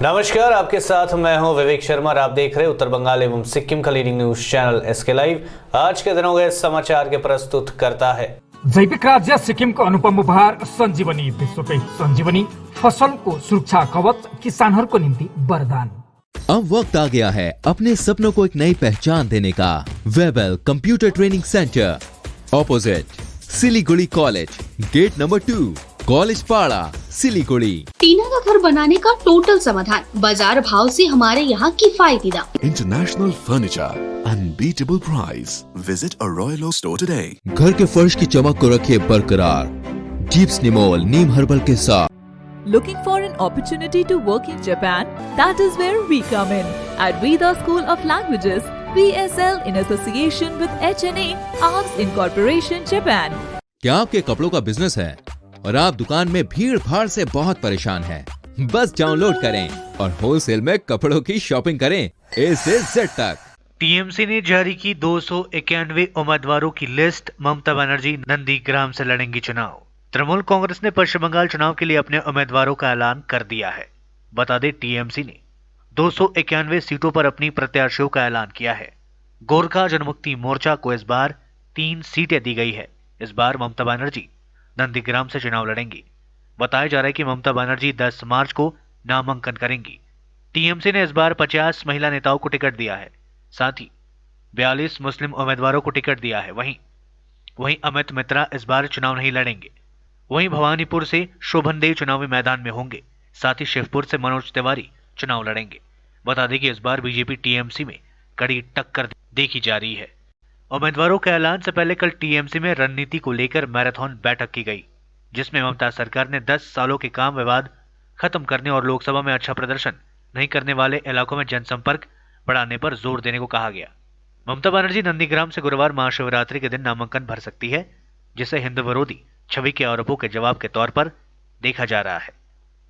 नमस्कार, आपके साथ मैं हूं विवेक शर्मा और आप देख रहे हैं उत्तर बंगाल एवं सिक्किम का leading news channel SK live. आज के दिनों के समाचार के प्रस्तुत करता है जैविक राज्य सिक्किम को अनुपम उपहार संजीवनी विश्वकै संजीवनी फसल को सुरक्षा कवच किसानों को निम्ति वरदान। अब वक्त आ गया है अपने सपनों को एक नई पहचान देने का। Webel computer training centre, opposite Siliguri college, gate number 2, college Para, Siliguri. टीना का घर बनाने का टोटल समाधान, बाजार भाव से हमारे यहाँ किफायती दाम। International furniture, unbeatable price. Visit a royal store today. घर के फर्श की चमक को रखिए बरकरार जीप्स निमोल नीम हर्बल के साथ। Looking for an opportunity to work in Japan? That is where we come in. At Vida School of Languages, VSL in association with HNA, Arms Incorporation, Japan. क्या आपके कपड़ों का बिजनेस है और आप दुकान में भीड़ भाड़ से बहुत परेशान हैं? बस डाउनलोड करें और होलसेल में कपड़ों की शॉपिंग करें A से Z तक। टीएमसी ने जारी की 291 उम्मीदवारों की लिस्ट। ममता बनर्जी नंदीग्राम से लड़ेंगी चुनाव। तृणमूल कांग्रेस ने पश्चिम बंगाल चुनाव के लिए अपने उम्मीदवारों का ऐलान कर दिया है। बता दें, टीएमसी ने 291 सीटों पर अपनी प्रत्याशियों का ऐलान किया है। गोरखा जनमुक्ति मोर्चा को इस बार 3 सीटें दी गई है। इस बार ममता बनर्जी नंदीग्राम से चुनाव लड़ेंगी। बताया जा रहा है कि ममता बनर्जी 10 मार्च को नामांकन करेंगी। टीएमसी ने इस बार 50 महिला नेताओं को टिकट दिया है, साथ ही 42 मुस्लिम उम्मीदवारों को टिकट दिया है। वहीं अमित मित्रा इस बार चुनाव नहीं लड़ेंगे। वहीं भवानीपुर से शोभन देव चुनावी मैदान में होंगे, साथ ही शिवपुर से मनोज तिवारी चुनाव लड़ेंगे। बता दें कि इस बार बीजेपी टीएमसी में कड़ी टक्कर देखी जा रही है। उम्मीदवारों के ऐलान से पहले कल टीएमसी में रणनीति को लेकर मैराथन बैठक की गई, जिसमें ममता सरकार ने 10 सालों के काम विवाद खत्म करने और लोकसभा में अच्छा प्रदर्शन नहीं करने वाले इलाकों में जनसंपर्क बढ़ाने पर जोर देने को कहा गया। ममता बनर्जी नंदीग्राम से गुरुवार महाशिवरात्रि के दिन नामांकन भर सकती है, जिसे हिंदू विरोधी छवि के आरोपों के जवाब के तौर पर देखा जा रहा है।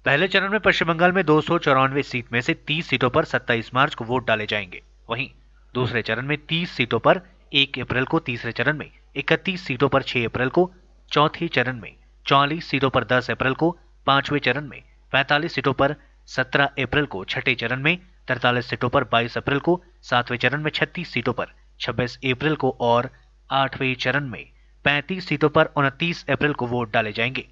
पहले चरण में पश्चिम बंगाल में 294 सीट में से 30 सीटों पर 27 मार्च को वोट डाले जाएंगे। वहीं दूसरे चरण में 30 सीटों पर 1 अप्रैल को, तीसरे चरण में 31 सीटों पर 6 अप्रैल को, चौथे चरण में 44 सीटों पर 10 अप्रैल को, पांचवें चरण में 45 सीटों पर 17 अप्रैल को, छठे चरण में 43 सीटों पर 22 अप्रैल को, सातवें चरण में 36 सीटों पर 26 अप्रैल को और आठवें चरण में 35 सीटों पर 29 अप्रैल को वोट डाले जाएंगे।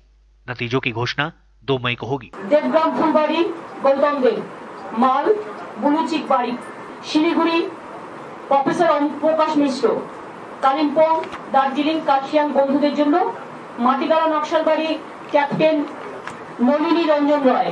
नतीजों की घोषणा 2 मई को होगी। देवग्राम फुलबाड़ी गौतम देव, माल बुलुचिकबाड़ी, শিলিগুড়ি প্রফেসর ওম প্রকাশ মিশ্র, কালিম্পং দার্জিলিং কার্শিয়াং বন্ধুদের জন্য মাটিগাড়া নকশালবাড়ি ক্যাপ্টেন নলিনী রঞ্জন রয়।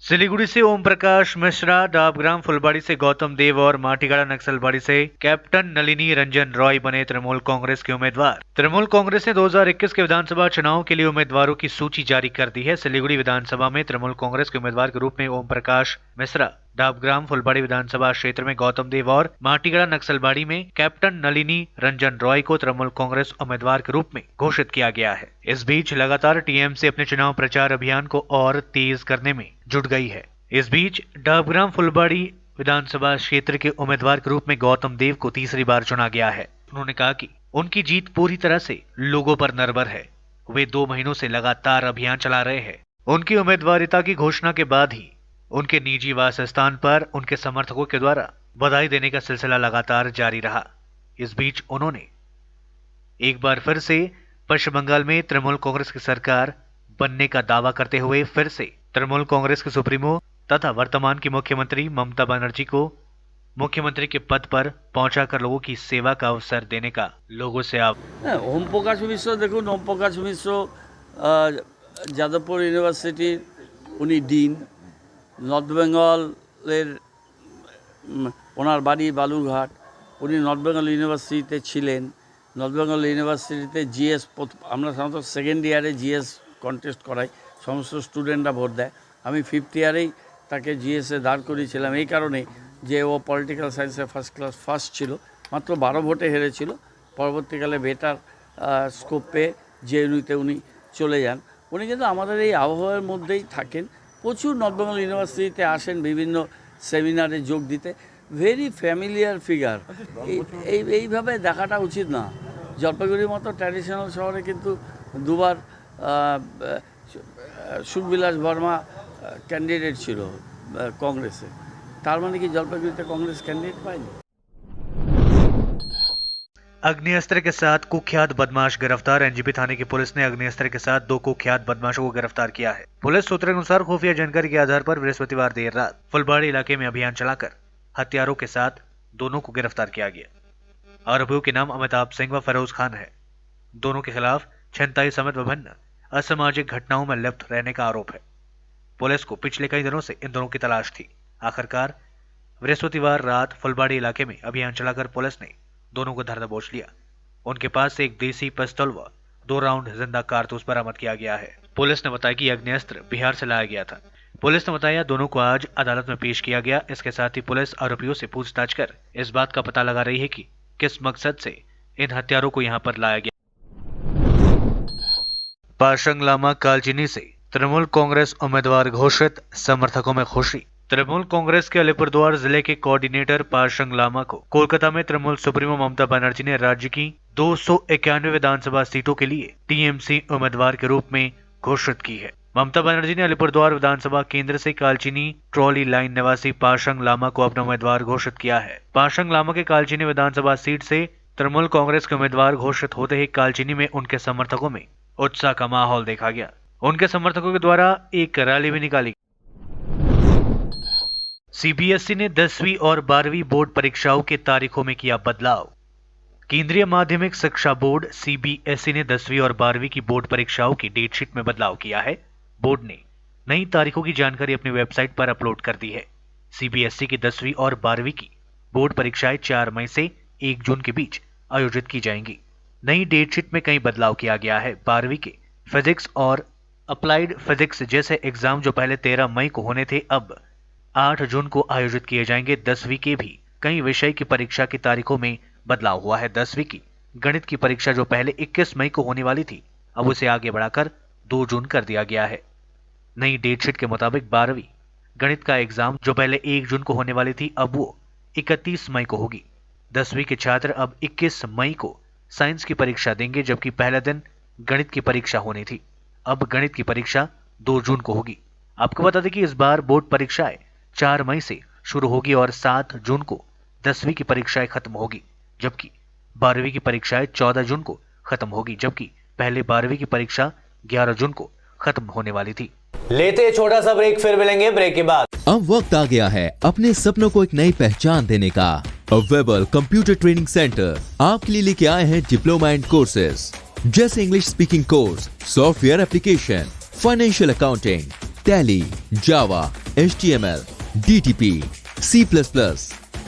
सिलीगुड़ी से ओम प्रकाश मिश्रा, डाबग्राम फुलबाड़ी से गौतम देव और माटीगाड़ा नक्सलबाड़ी से कैप्टन नलिनी रंजन रॉय बने तृणमूल कांग्रेस के उम्मीदवार। तृणमूल कांग्रेस ने 2021 के विधानसभा चुनाव के लिए उम्मीदवारों की सूची जारी कर दी है। सिलीगुड़ी विधानसभा में तृणमूल कांग्रेस के उम्मीदवार के रूप में ओम प्रकाश मिश्रा, डाबग्राम फुलबाड़ी विधानसभा क्षेत्र में गौतम देव और माटीगाड़ा नक्सलबाड़ी में कैप्टन नलिनी रंजन रॉय को तृणमूल कांग्रेस उम्मीदवार के रूप में घोषित किया गया है। इस बीच लगातार टीएमसी अपने चुनाव प्रचार अभियान को और तेज करने में जुट गई है। इस बीच डाबग्राम फुलबाड़ी विधानसभा क्षेत्र के उम्मीदवार के रूप में गौतम देव को तीसरी बार चुना गया है। उन्होंने कहा कि उनकी जीत पूरी तरह से लोगों पर निर्भर है। वे 2 महीनों से लगातार अभियान चला रहे हैं। उनकी उम्मीदवारिता की घोषणा के बाद ही उनके निजी वास स्थान पर उनके समर्थकों के द्वारा बधाई देने का सिलसिला लगातार जारी रहा। इस बीच उन्होंने एक बार फिर से पश्चिम बंगाल में तृणमूल कांग्रेस की सरकार बनने का दावा करते हुए फिर से तृणमूल कांग्रेस के सुप्रीमो तथा वर्तमान की मुख्यमंत्री ममता बनर्जी को मुख्यमंत्री के पद पर पहुंचाकर लोगों की सेवा का अवसर देने का लोगों से ओम प्रकाश मिश्र, देखुन ओम प्रकाश मिश्र যাদবপুর ইউনিভার্সিটির উনি ডিন। নর্থ বেঙ্গলের ওনার বাড়ি বালুরঘাট। উনি নর্থ বেঙ্গল ইউনিভার্সিটিতে ছিলেন। নর্থ বেঙ্গল ইউনিভার্সিটিতে জিএস আমরা সাধারণত সেকেন্ড ইয়ারে জিএস কন্টেস্ট করাই, সমস্ত স্টুডেন্টরা ভোট দেয়। আমি 5th ইয়ারেই তাকে জিএসে দাঁড় করিয়েছিলাম এই কারণে যে ও পলিটিক্যাল সায়েন্সে ফার্স্ট ক্লাস ফার্স্ট ছিল, মাত্র 12 ভোটে হেরেছিল। পরবর্তীকালে বেটার স্কোপ পেয়ে জেএনইউতে উনি চলে যান। উনি কিন্তু আমাদের এই আবহাওয়ার মধ্যেই থাকেন, প্রচুর নর্থ বেঙ্গল ইউনিভার্সিটিতে আসেন বিভিন্ন সেমিনারে যোগ দিতে। Very familiar figure. এইভাবে দেখাটা উচিত না। জলপাইগুড়ির মতো ট্র্যাডিশনাল শহরে কিন্তু দুবার সুখবিলাস বর্মা ক্যান্ডিডেট ছিল কংগ্রেসে, তার মানে কি জলপাইগুড়িতে কংগ্রেস ক্যান্ডিডেট পায়নি? अग्निअस्त्र के साथ कुख्यात बदमाश गिरफ्तार। एनजीपी थाने की पुलिस ने अग्निअस्त्र के साथ 2 कुख्यात बदमाशों को गिरफ्तार किया है। पुलिस सूत्रों के अनुसार खुफिया जानकारी के आधार पर बृहस्पतिवार देर रात फुलबाड़ी इलाके में अभियान चलाकर हथियारों के साथ दोनों को गिरफ्तार किया गया। आरोपियों के नाम अमिताभ सिंह व फरोज खान है। दोनों के खिलाफ छिनताई समेत विभिन्न असामाजिक घटनाओं में लिप्त रहने का आरोप है। पुलिस को पिछले कई दिनों से इन दोनों की तलाश थी। आखिरकार बृहस्पतिवार रात फुलबाड़ी इलाके में अभियान चलाकर पुलिस ने दोनों को धर दबोच लिया। उनके पास से एक देसी पिस्तौल व 2 राउंड जिंदा कारतूस बरामद किया गया है। पुलिस ने बताया कि अग्निअस्त्र बिहार से लाया गया था। पुलिस ने बताया दोनों को आज अदालत में पेश किया गया। इसके साथ ही पुलिस आरोपियों से पूछताछ कर इस बात का पता लगा रही है कि किस मकसद से इन हथियारों को यहां पर लाया गया। पाशंग लामा कालचिनी से तृणमूल कांग्रेस उम्मीदवार घोषित, समर्थकों में खुशी। तृणमूल कांग्रेस के अलीपुरद्वार जिले के कोऑर्डिनेटर पाशंग लामा को कोलकाता में तृणमूल सुप्रीमो ममता बनर्जी ने राज्य की 291 विधानसभा सीटों के लिए टीएमसी उम्मीदवार के रूप में घोषित की है। ममता बनर्जी ने अलीपुरद्वार विधानसभा केंद्र से कालचिनी ट्रॉली लाइन निवासी पाशंग लामा को अपना उम्मीदवार घोषित किया है। पाशंग लामा के कालचिनी विधानसभा सीट से तृणमूल कांग्रेस के उम्मीदवार घोषित होते ही कालचिनी में उनके समर्थकों में उत्साह का माहौल देखा गया। उनके समर्थकों के द्वारा एक रैली भी निकाली। सीबीएसई ने 10वीं और 12वीं बोर्ड परीक्षाओं की तारीखों में किया बदलाव। केंद्रीय माध्यमिक शिक्षा बोर्ड सीबीएसई ने 10वीं और 12वीं की बोर्ड परीक्षाओं की डेटशीट में बदलाव किया है। बोर्ड ने नई तारीखों की जानकारी अपनी वेबसाइट पर अपलोड कर दी है। सीबीएसई की 10वीं और 12वीं की बोर्ड परीक्षाएं 4 मई से 1 जून के बीच आयोजित की जाएंगी। नई डेटशीट में कई बदलाव किया गया है। 12वीं के फिजिक्स और अप्लाइड फिजिक्स जैसे एग्जाम जो पहले 13 मई को होने थे अब 8 जून को आयोजित किए जाएंगे। 10वीं के भी कई विषय की परीक्षा की तारीखों में बदलाव हुआ है। 10वीं की गणित की परीक्षा जो पहले 21 मई को होने वाली थी अब उसे आगे बढ़ाकर 2 जून कर दिया गया है। नई डेटशीट के मुताबिक 12वीं गणित का एग्जाम जो पहले 1 जून को होने वाली थी अब वो 31 मई को होगी। 10वीं के छात्र अब 21 मई को साइंस की परीक्षा देंगे, जबकि पहले दिन गणित की परीक्षा होनी थी। अब गणित की परीक्षा 2 जून को होगी। आपको बता दें कि इस बार बोर्ड परीक्षाएं 4 मई से शुरू होगी और 7 जून को 10वीं की परीक्षाएं खत्म होगी, जबकि 12वीं की परीक्षाएं 14 जून को खत्म होगी, जबकि पहले 12वीं की परीक्षा 11 जून को खत्म होने वाली थी। लेते छोटा सा ब्रेक, फिर मिलेंगे ब्रेक के बाद। अब वक्त आ गया है अपने सपनों को एक नई पहचान देने का। वेबल कंप्यूटर ट्रेनिंग सेंटर आपके लिए लेके आए हैं डिप्लोमा एंड कोर्सेज जैसे English speaking course, software application, financial accounting, Tally, Java, HTML, DTP, C++,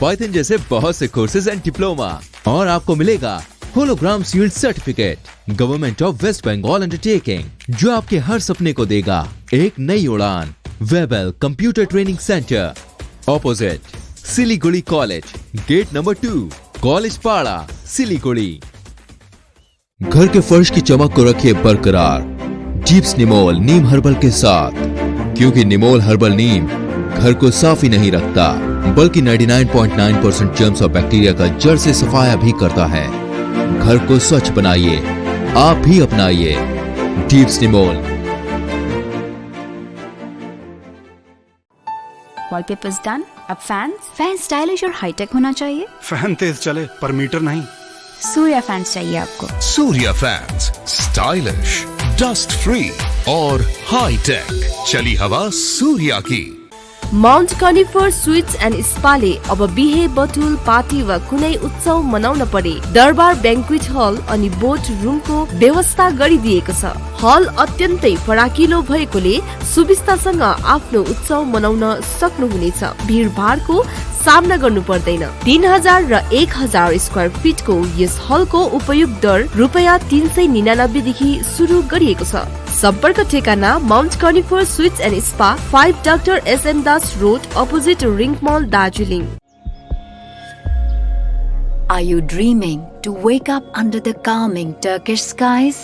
Python जैसे बहुत से कोर्सेज एंड डिप्लोमा। और आपको मिलेगा hologram sealed certificate government of West Bengal undertaking जो आपके हर सपने को देगा एक नई उड़ान। Webel computer training centre, opposite Siliguri college, gate number 2, college Para, Siliguri. घर के फर्श की चमक को रखिए बरकरार जीप्स निमोल नीम हर्बल के साथ, क्योंकि निमोल हर्बल नीम घर को साफ ही नहीं रखता बल्कि 99.9% जर्म्स और बैक्टीरिया का जड़ से सफाया भी करता है। घर को स्वच्छ बनाइए, आप भी अपनाइए जीप्स निमोल। Wallpapers done. अब फैन स्टाइलिश और हाईटेक होना चाहिए। फैन तेज चले पर मीटर नहीं। सूर्या फैंस चाहिए आपको। Surya fans, stylish, dust free और हाई टेक। चली हवा सूर्या की। माउन्ट कनिफर स्वीट्स एन्ड स्पाले अब बिहे बटुल पार्टी वा कुनै उत्सव मनाउन परे दरबार बैंक्वेट हल अनि बोट रुमको व्यवस्था गरिदिएको छ। हल अत्यन्तै फराकिलो भएकोले सुविस्तासँग आफ्नो उत्सव मनाउन सक्नुहुनेछ। भीडभाडको सामना गर्नु पर्दैन। 3000 र 1000 स्क्वायर फिटको यस हलको उपयोग दर ₹399 देखि सुरु गरिएको छ। सम्पर्क ठेगाना mount conifer suites and spa, 5 doctor SM Das road, opposite rink mall, Darjeeling. Are you dreaming to wake up under the calming Turkish skies?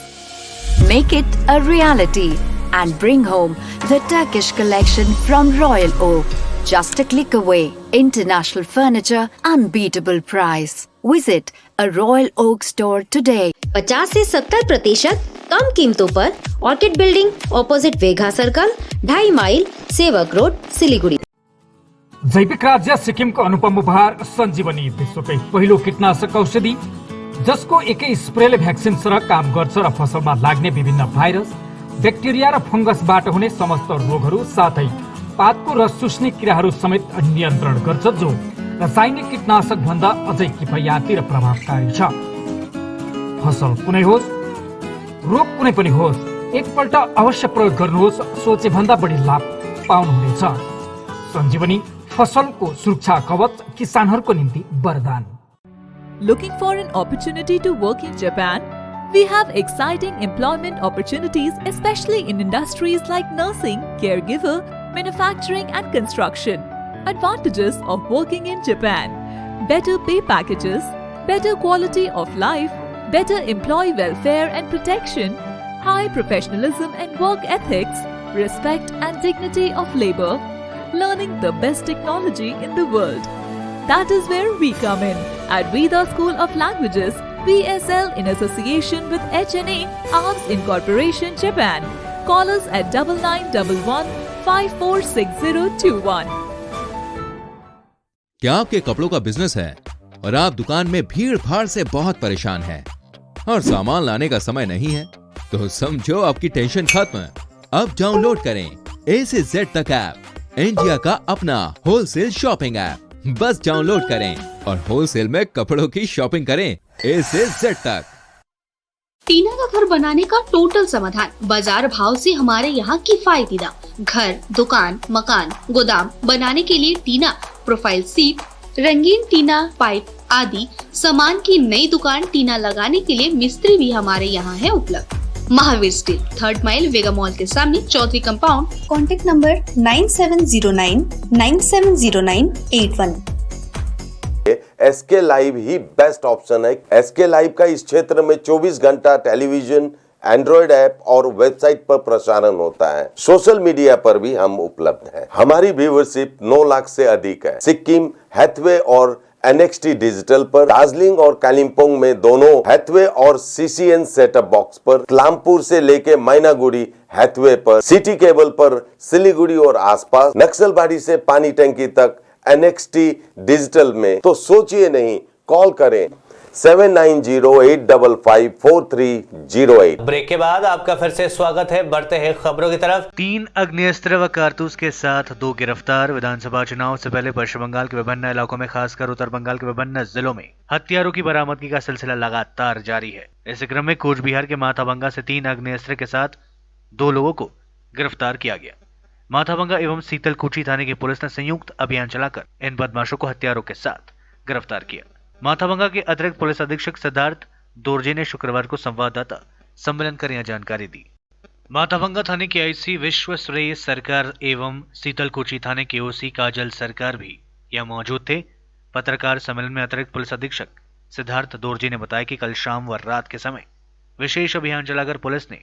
Make it a reality and bring home the Turkish collection from Royal Oak. Just a click away. International furniture, unbeatable price. Visit a Royal Oak store today. 50 से 70% कम कीमतों पर orchid building opposite Vega circle 2.5 mile Sevoke road Siliguri. जैविक राज्य सिक्किमको अनुपम उपहार सञ्जीवनी, विश्वकै पहिलो कीटनाशक औषधि जसको एकै स्प्रेले भ्याक्सिन सरह काम गर्छ र फसलमा लाग्ने विभिन्न भाइरस, ब्याक्टेरिया र फंगसबाट हुने समस्त रोगहरू साथै पातको रस चुस्ने किराहरू समेत नियन्त्रण गर्छ, जो रासायनिक कीटनाशक भन्दा अझै किफायती र प्रभावकारी छ। फसल कुनै होस्, रोग कुनै पनि होस्, एकपल्ट अवश्य प्रयोग गर्नुहोस्, सोचे भन्दा बढी लाभ पाउनुहुनेछ। सञ्जीवनी फसलको सुरक्षा कवच, किसानहरूको निम्ति वरदान। Looking for an opportunity to work in Japan? We have exciting employment opportunities, especially in industries like nursing, caregiver, manufacturing and construction. Advantages of working in Japan: better pay packages, better quality of life, better employee welfare and protection, high professionalism and work ethics, respect and dignity of labor, learning the best technology in the world. That is where we come in at Veda School of Languages, VSL, in association with HNA Arms Incorporation, Japan. Call us at 9911 546021. क्या आपके कपड़ों का business है और आप दुकान में भीड़ भाड़ से बहुत परेशान हैं और सामान लाने का समय नहीं है? तो समझो आपकी टेंशन खत्म। अब डाउनलोड करें A से Z तक ऐप, इंडिया का अपना होलसेल शॉपिंग ऐप। बस डाउनलोड करें और होलसेल में कपड़ों की शॉपिंग करें A से Z तक। टीना का घर बनाने का टोटल समाधान, बाजार भाव से हमारे यहाँ किफायती दाम। घर, दुकान, मकान, गोदाम बनाने के लिए टीना, प्रोफाइल सीट, रंगीन टीना, पाइप आदि सामान की नई दुकान टीना लगाने के लिए मिस्त्री भी हमारे यहाँ है उपलब्ध। Mahavir steel, 3rd mile Vega mall के सामने, Chowdhury compound. Contact number 9709 970981। S K live ही बेस्ट ऑप्शन है। एसके लाइव का इस क्षेत्र में 24 घंटा टेलीविजन, एंड्रॉइड ऐप और वेबसाइट पर प्रसारण होता है। सोशल मीडिया पर भी हम उपलब्ध हैं। हमारी व्यूवरशिप 9 लाख से अधिक है। सिक्किम, हैथवे और NXT डिजिटल पर, दार्जिलिंग और कालिम्पोंग में दोनों हैथवे और CCN सेटअप बॉक्स पर, क्लामपुर से लेके मैनागुड़ी हैथवे पर, सिटी केबल पर सिलीगुड़ी और आसपास, नक्सलबाड़ी से पानी टंकी तक NXT डिजिटल में। तो सोचिए नहीं, कॉल करें 7908554308। ब्रेक के बाद आपका फिर से स्वागत है। बढ़ते हैं खबरों की तरफ। 3 अग्नेस्त्र व कारतूस के साथ 2 गिरफ्तार। विधानसभा चुनाव से पहले पश्चिम बंगाल के विभिन्न इलाकों में, खासकर उत्तर बंगाल के विभिन्न जिलों में हथियारों की बरामदगी का सिलसिला लगातार जारी है। इसी क्रम में कोच बिहार के माथाभंगा से 3 अग्नेस्त्र के साथ 2 लोगों को गिरफ्तार किया गया। माथाभंगा एवं सीतलकुची थाने की पुलिस ने संयुक्त अभियान चलाकर इन बदमाशों को हथियारों के साथ गिरफ्तार किया। माथाभंगा के अतिरिक्त पुलिस अधीक्षक सिद्धार्थ दोरजे ने शुक्रवार को संवाददाता सम्मेलन कर यह जानकारी दी। माथाभंगा थाने के आईसी विश्व श्रेय सरकार एवं सीतलकुची थाने के ओसी काजल सरकार भी यह मौजूद थे। पत्रकार सम्मेलन में अतिरिक्त पुलिस अधीक्षक सिद्धार्थ दोरजे ने बताया कि कल शाम व रात के समय विशेष अभियान चलाकर पुलिस ने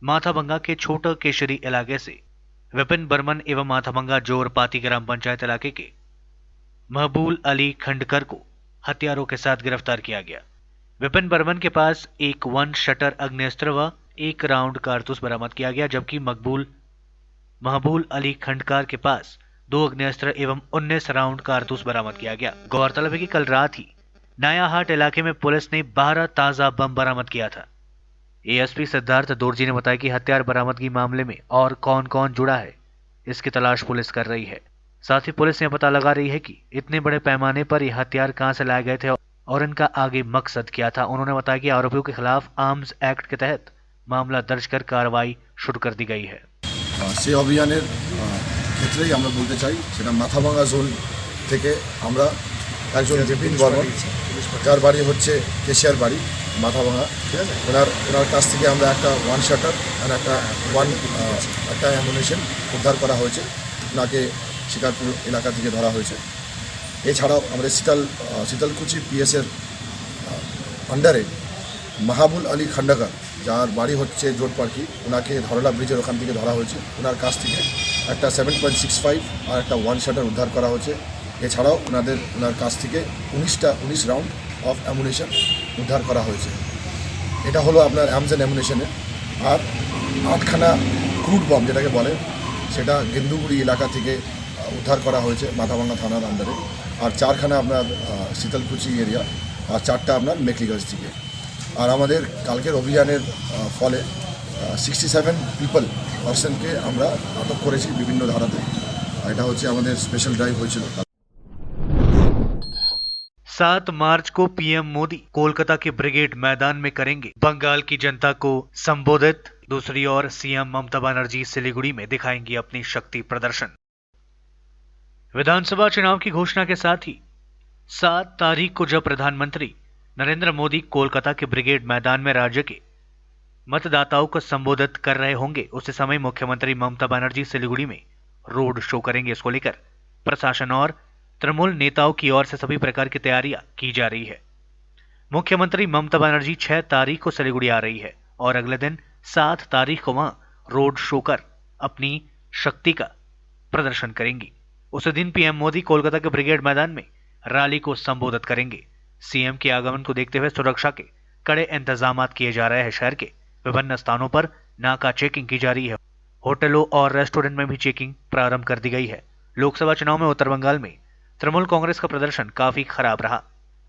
माथाभंगा के छोटा केशरी इलाके से विपिन बर्मन एवं माथाभंगा जोर पाती ग्राम पंचायत इलाके के महबूल अली खंडकर को हथियारों के साथ गिरफ्तार किया गया। विपिन बर्मन के पास एक 1 शटर अग्नेस्त्र व 1 राउंड कारतूस बरामद किया गया, जबकि महबूल अली खंडकार के पास 2 अग्नेस्त्र एवं 19 राउंड कारतूस बरामद किया गया। गौरतलब है कि कल रात ही नयाहाट इलाके में पुलिस ने 12 ताजा बम बरामद किया था। एएसपी सिद्धार्थ दोरजी ने बताया कि हथियार बरामदगी मामले में और कौन कौन जुड़ा है, इसकी तलाश पुलिस कर रही है। साथ ही पुलिस यह पता लगा रही है कि इतने बड़े पैमाने पर यह हथियार कहां से लाए गए थे और इनका आगे मकसद क्या था। उन्होंने बताया कि आरोपियों के खिलाफ आर्म्स एक्ट के तहत मामला दर्ज कर कार्रवाई शुरू कर दी गई है। সেই অভিযানের ক্ষেত্রেই আমরা বলতে চাই, সেটা মাথাভাঙা জোন থেকে আমরা একজন বিপিন বর্মন, যার বাড়ি হচ্ছে কেশিয়ার বাড়ি মাথাভাঙা, ওনার কাছ থেকে আমরা একটা 1 শাটার আর একটা অ্যামুনিশন উদ্ধার করা হয়েছে। ওনাকে শিকারপুর এলাকা থেকে ধরা হয়েছে। এছাড়াও আমরা শীতলকুচি পিএসের আন্ডারে মাহবুল আলী খন্ডকার, যার বাড়ি হচ্ছে জোটপাড়কি, ওনাকে ধরলা ব্রিজের ওখান থেকে ধরা হয়েছে। ওনার কাছ থেকে একটা 7.65 আর একটা 1 শাটার উদ্ধার করা হয়েছে। এছাড়াও ওনার কাছ থেকে 19 রাউন্ড অফ অ্যামুনিশন উদ্ধার করা হয়েছে। এটা হলো আপনার আর্মস অ্যান্ড অ্যামুনিশনের, আর 8খানা ক্রুড বম যেটাকে বলে সেটা গেন্দুগুড়ি এলাকা থেকে উদ্ধার করা হয়েছে মাথাভাঙ্গা থানার আন্ডারে, আর 4খানা আপনার শীতলকুচি এরিয়া, আর 4টা আপনার মেকলিগঞ্জ থেকে। আর আমাদের কালকের অভিযানের ফলে 67 পার্সনকে আমরা আটক করেছি বিভিন্ন ধারাতে। এটা হচ্ছে আমাদের স্পেশাল ড্রাইভ হয়েছিল। 7 मार्च को पीएम मोदी कोलकाता के ब्रिगेड मैदान में करेंगे बंगाल की जनता को संबोधित। दूसरी ओर सीएम ममता बनर्जी सिलीगुड़ी में दिखाएंगी अपनी शक्ति प्रदर्शन। विधानसभा चुनाव की घोषणा के साथ ही 7 तारीख को जब प्रधानमंत्री नरेंद्र मोदी कोलकाता के ब्रिगेड मैदान में राज्य के मतदाताओं को संबोधित कर रहे होंगे, उसी समय मुख्यमंत्री ममता बनर्जी सिलीगुड़ी में रोड शो करेंगे। इसको लेकर प्रशासन और तृणमूल नेताओं की ओर से सभी प्रकार की तैयारियां की जा रही है। मुख्यमंत्री ममता बनर्जी 6 तारीख को सिलीगुड़ी आ रही है और अगले दिन 7 तारीख को वहां रोड शो कर अपनी शक्ति का प्रदर्शन करेंगी। उसी दिन पीएम मोदी कोलकाता के ब्रिगेड मैदान में रैली को संबोधित करेंगे। सीएम के आगमन को देखते हुए सुरक्षा के कड़े इंतजाम किए जा रहे हैं। शहर के विभिन्न स्थानों पर नाका चेकिंग की जा रही है। होटलों और रेस्टोरेंट में भी चेकिंग प्रारंभ कर दी गई है। लोकसभा चुनाव में उत्तर बंगाल में तृणमूल कांग्रेस का प्रदर्शन काफी खराब रहा।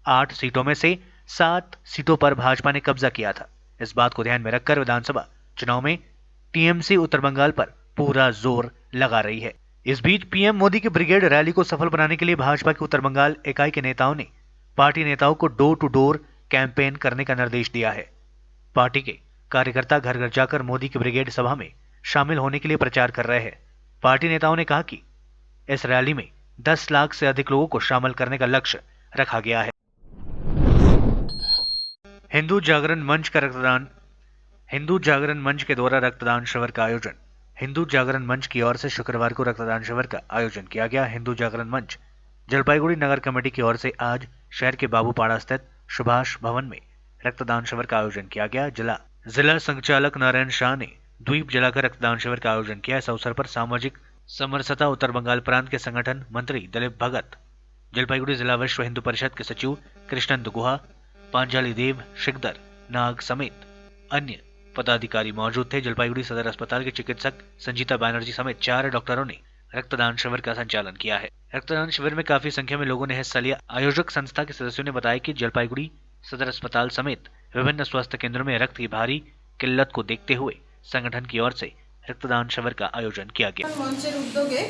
8 सीटों में से 7 सीटों पर भाजपा ने कब्जा किया था। इस बात को ध्यान में रखकर विधानसभा चुनाव में टीएमसी उत्तर बंगाल पर पूरा जोर लगा रही है। इस बीच पीएम मोदी की ब्रिगेड रैली को सफल बनाने के लिए भाजपा की उत्तर बंगाल इकाई के नेताओं ने पार्टी नेताओं को डोर टू डोर कैंपेन करने का निर्देश दिया है। पार्टी के कार्यकर्ता घर घर जाकर मोदी की ब्रिगेड सभा में शामिल होने के लिए प्रचार कर रहे हैं। पार्टी नेताओं ने कहा कि इस रैली में 10 लाख से अधिक लोगों को शामिल करने का लक्ष्य रखा गया है। हिंदू जागरण मंच के द्वारा रक्तदान शिविर का आयोजन। हिंदू जागरण मंच की ओर से शुक्रवार को रक्तदान शिविर का आयोजन किया गया। हिंदू जागरण मंच जलपाईगुड़ी नगर कमेटी की ओर से आज शहर के बाबूपाड़ा स्थित सुभाष भवन में रक्तदान शिविर का आयोजन किया गया। जिला संचालक नारायण शाह ने द्वीप जलाकर रक्तदान शिविर का आयोजन किया। इस अवसर पर सामाजिक समरसता उत्तर बंगाल प्रांत के संगठन मंत्री दिलीप भगत, जलपाईगुड़ी जिला विश्व हिंदू परिषद के सचिव कृष्णन गुहा, पांचाली देव, शिकदर नाग समेत अन्य पदाधिकारी मौजूद थे। जलपाईगुड़ी सदर अस्पताल के चिकित्सक संजीता बैनर्जी समेत 4 डॉक्टरों ने रक्तदान शिविर का संचालन किया है। रक्तदान शिविर में काफी संख्या में लोगों ने हिस्सा लिया। आयोजक संस्था के सदस्यों ने बताया कि जलपाईगुड़ी सदर अस्पताल समेत विभिन्न स्वास्थ्य केंद्रों में रक्त की भारी किल्लत को देखते हुए संगठन की ओर से रक्तदान शिविर का आयोजन किया गया। मंचेर उद्योगे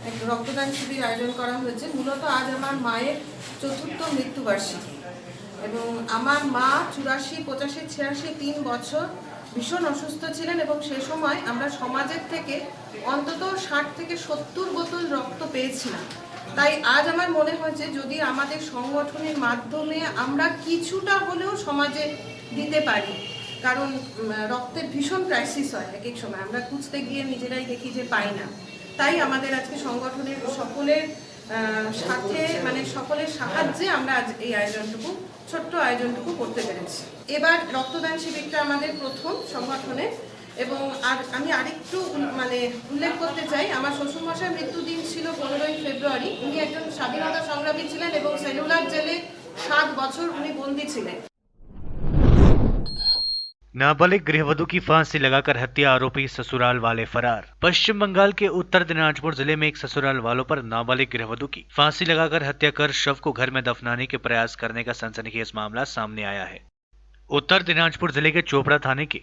एक रक्तदान शिविर आयोजन करा হয়েছে। মূলত আজ আমার মায়ের ৪র্থ মৃত্যুবার্ষিকী এবং আমার মা 84, 85, 86 3 বছর ভীষণ অসুস্থ ছিলেন এবং সেই সময় আমরা সমাজের থেকে অন্তত 60 থেকে 70 বোতল রক্ত পেয়েছিলাম। তাই আজ আমার মনে হয়েছে যদি আমাদের সংগঠনের মাধ্যমে আমরা কিছুটা হলেও সমাজে দিতে পারি, কারণ রক্তের ভীষণ ক্রাইসিস হয় এক এক সময়, আমরা খুঁজতে গিয়ে নিজেরাই দেখি যে পাই না। তাই আমাদের আজকে সংগঠনের সকলের সাথে সকলের সাহায্যে আমরা আজ এই আয়োজনটুকু ছোট্ট আয়োজনটুকু করতে পেরেছি। এবার রক্তদান শিবিরটা আমাদের প্রথম সংগঠনে এবং আর আমি আরেকটু উল্লেখ করতে চাই, আমার শ্বশুরমশাই মৃত্যুদিন ছিল 15ই ফেব্রুয়ারি। উনি একজন স্বাধীনতা সংগ্রামী ছিলেন এবং সেলুলার জেলে 7 বছর উনি বন্দী ছিলেন। नाबालिग गृहवधू की फांसी लगाकर हत्या, आरोपी ससुराल वाले फरार। पश्चिम बंगाल के उत्तर दिनाजपुर जिले में एक ससुराल वालों पर नाबालिग गृहवधू की फांसी लगाकर हत्या कर शव को घर में दफनाने के प्रयास करने का सनसनीखेज मामला सामने आया है। उत्तर दिनाजपुर जिले के चोपड़ा थाने के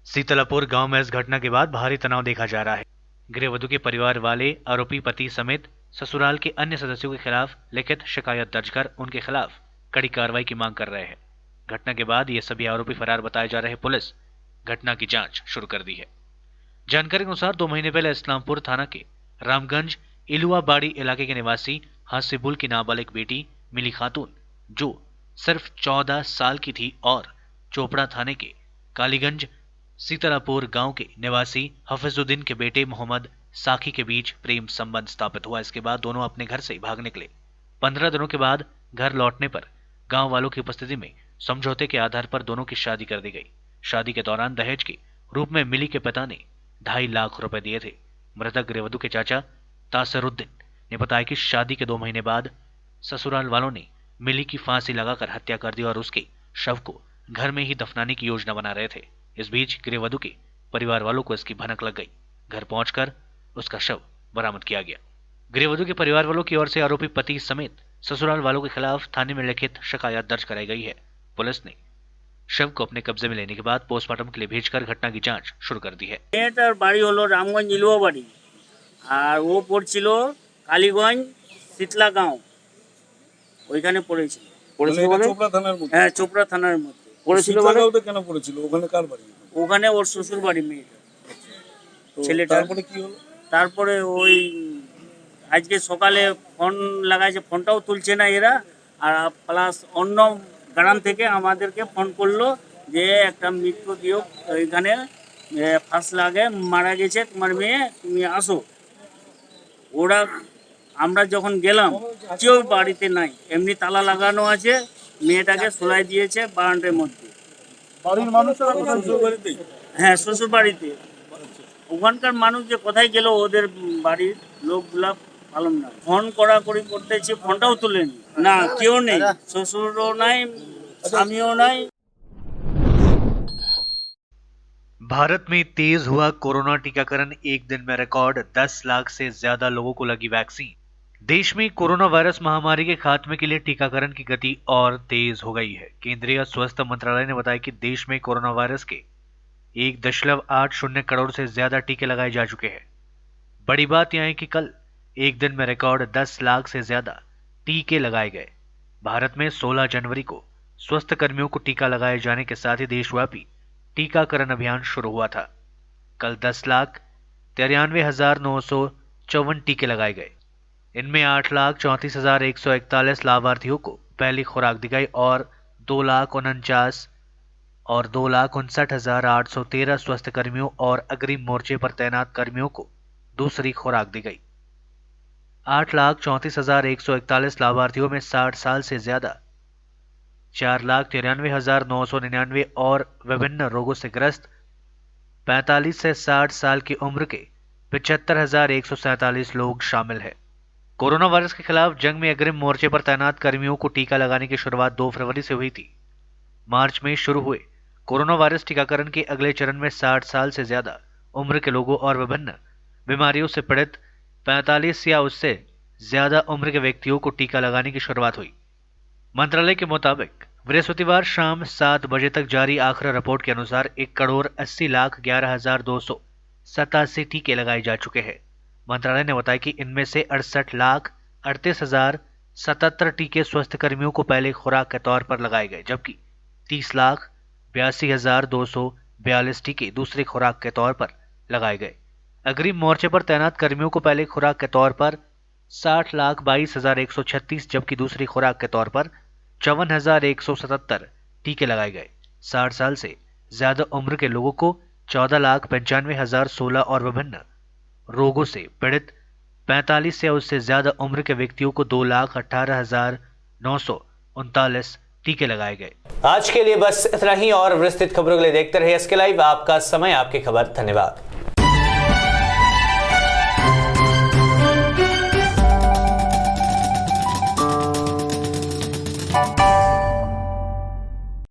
सीतलापुर गांव में इस घटना के बाद भारी तनाव देखा जा रहा है। गृहवधू के परिवार वाले आरोपी पति समेत ससुराल के अन्य सदस्यों के खिलाफ लिखित शिकायत दर्ज कर उनके खिलाफ कड़ी कार्रवाई की मांग कर रहे हैं। घटना के बाद ये सभी आरोपी फरार बताए जा रहे। पुलिस घटना की जांच शुरू कर दी है। जानकारी के अनुसार 2 महीने पहले इस्लामपुर थाना के रामगंज इलुआबाड़ी इलाके के निवासी हासिबुल की नाबालिग बेटी मिली खातून, जो सिर्फ 14 साल की थी, और चोपड़ा थाने के कालीगंज सीतारापुर गांव के निवासी हफीजुद्दीन के बेटे मोहम्मद साखी के बीच प्रेम संबंध स्थापित हुआ। इसके बाद दोनों अपने घर से भाग निकले। 15 दिनों के बाद घर लौटने पर गांव वालों की उपस्थिति में समझौते के आधार पर दोनों की शादी कर दी गई। शादी के दौरान दहेज के रूप में मिली के पिता ने 2.5 लाख रुपए दिए थे। मृतक गृहवधू के चाचा तासरुद्दीन ने बताया कि शादी के 2 महीने बाद ससुराल वालों ने मिली की फांसी लगाकर हत्या कर दी और उसके शव को घर में ही दफनाने की योजना बना रहे थे। इस बीच गृहवधू के परिवार वालों को इसकी भनक लग गई। घर पहुंचकर उसका शव बरामद किया गया। गृहवधू के परिवार वालों की ओर से आरोपी पति समेत ससुराल वालों के खिलाफ थाने में लिखित शिकायत दर्ज कराई गई है। पुलिस ने शव को अपने कब्जे में लेने के बाद पोस्टमार्टम के लिए भेजकर घटना की जांच शुरू कर दी है। মেয়েটার বাড়ি হলো রামগঞ্জ ইলুয়া বাড়ি, আর ও পড়ছিল কালীগঞ্জ শীতলা গাঁও, ওইখানে পড়েছিল। হ্যাঁ, চোপড়া থানার মধ্যে পড়েছিল। কেন পড়েছিল? ওখানে কার বাড়ি? ওখানে ওর শ্বশুর বাড়ি মেয়েটা, ছেলেটা। তারপরে কি হলো? তারপরে ওই আজকে সকালে ফোন লাগাইছে, ফোনটাও তুলছে না এরা, আর প্লাস অন্য গ্রাম থেকে আমাদেরকে ফোন করলো যে একটা মৃত্যু দিও, ওইখানে ফাঁস লাগে মারা গেছে তোমার মেয়ে, তুমি আসো। ওরা আমরা যখন গেলাম কেউ বাড়িতে নাই, এমনি তালা লাগানো আছে, মেয়েটাকে শোলাই দিয়েছে বারান্দার মধ্যে। বাড়ির মানুষ? হ্যাঁ, শ্বশুর বাড়িতে। ওখানকার মানুষ যে কোথায় গেল, ওদের বাড়ির লোকগুলা পালন না। ফোন কড়াকড়ি করতেছি, ফোনটাও তুলেনি না, কেউ নেই, শ্বশুরও নাই, স্বামীও নাই। भारत में तेज हुआ कोरोना टीकाकरण। एक दिन में रिकॉर्ड 10 लाख से ज्यादा लोगों को लगी वैक्सीन। देश में कोरोना वायरस महामारी के खात्मे के लिए टीकाकरण की गति और तेज हो गई है। केंद्रीय स्वास्थ्य मंत्रालय ने बताया कि देश में कोरोना वायरस के 1.80 करोड़ से ज्यादा टीके लगाए जा चुके हैं। बड़ी बात यह है कि कल एक दिन में रिकॉर्ड 10 लाख से ज्यादा टीके लगाए गए। भारत में 16 जनवरी को स्वास्थ्य कर्मियों को टीका लगाए जाने के साथ ही देशव्यापी टीकाकरण अभियान शुरू हुआ था। कल 10,93,954 टीके लगाए गए। इनमें 8,34,141 लाभार्थियों को पहली खुराक दी गई और 2,59,813 स्वास्थ्य कर्मियों और अग्रिम मोर्चे पर तैनात कर्मियों को दूसरी खुराक दी गई। 8,34,141 लाभार्थियों में 60 साल से ज्यादा, 4,93,999 और विभिन्न रोगों से ग्रस्त 45 से 60 साल की उम्र के 75,147 लोग शामिल हैं। कोरोना वायरस के खिलाफ जंग में अग्रिम मोर्चे पर तैनात कर्मियों को टीका लगाने की शुरुआत 2 फरवरी से हुई थी। मार्च में शुरू हुए कोरोना वायरस टीकाकरण के अगले चरण में 60 साल से ज्यादा उम्र के लोगों और विभिन्न बीमारियों से पीड़ित 45 या उससे ज्यादा उम्र के व्यक्तियों को टीका लगाने की शुरुआत हुई। मंत्रालय के मुताबिक बृहस्पतिवार शाम 7 बजे तक जारी आखिरी रिपोर्ट के अनुसार 1,80,11,287 टीके लगाए जा चुके हैं। मंत्रालय ने बताया कि इनमें से 68,38,077 टीके स्वास्थ्य कर्मियों को पहले खुराक के तौर पर लगाए गए, जबकि 30,82,242 टीके दूसरी खुराक के तौर पर लगाए गए। अग्रिम मोर्चे पर तैनात कर्मियों को पहले खुराक के तौर पर 60,22,136 जबकि दूसरी खुराक के तौर पर 54,177 टीके लगाए गए। 60 साल से ज्यादा उम्र के लोगों को 14,95,016 और विभिन्न रोगों से पीड़ित 45 या उससे ज्यादा उम्र के व्यक्तियों को 2,18,939 टीके लगाए गए। आज के लिए बस इतना ही और विस्तृत खबरों के लिए देखते रहिए एसके लाइव। आपका समय आपकी खबर। धन्यवाद।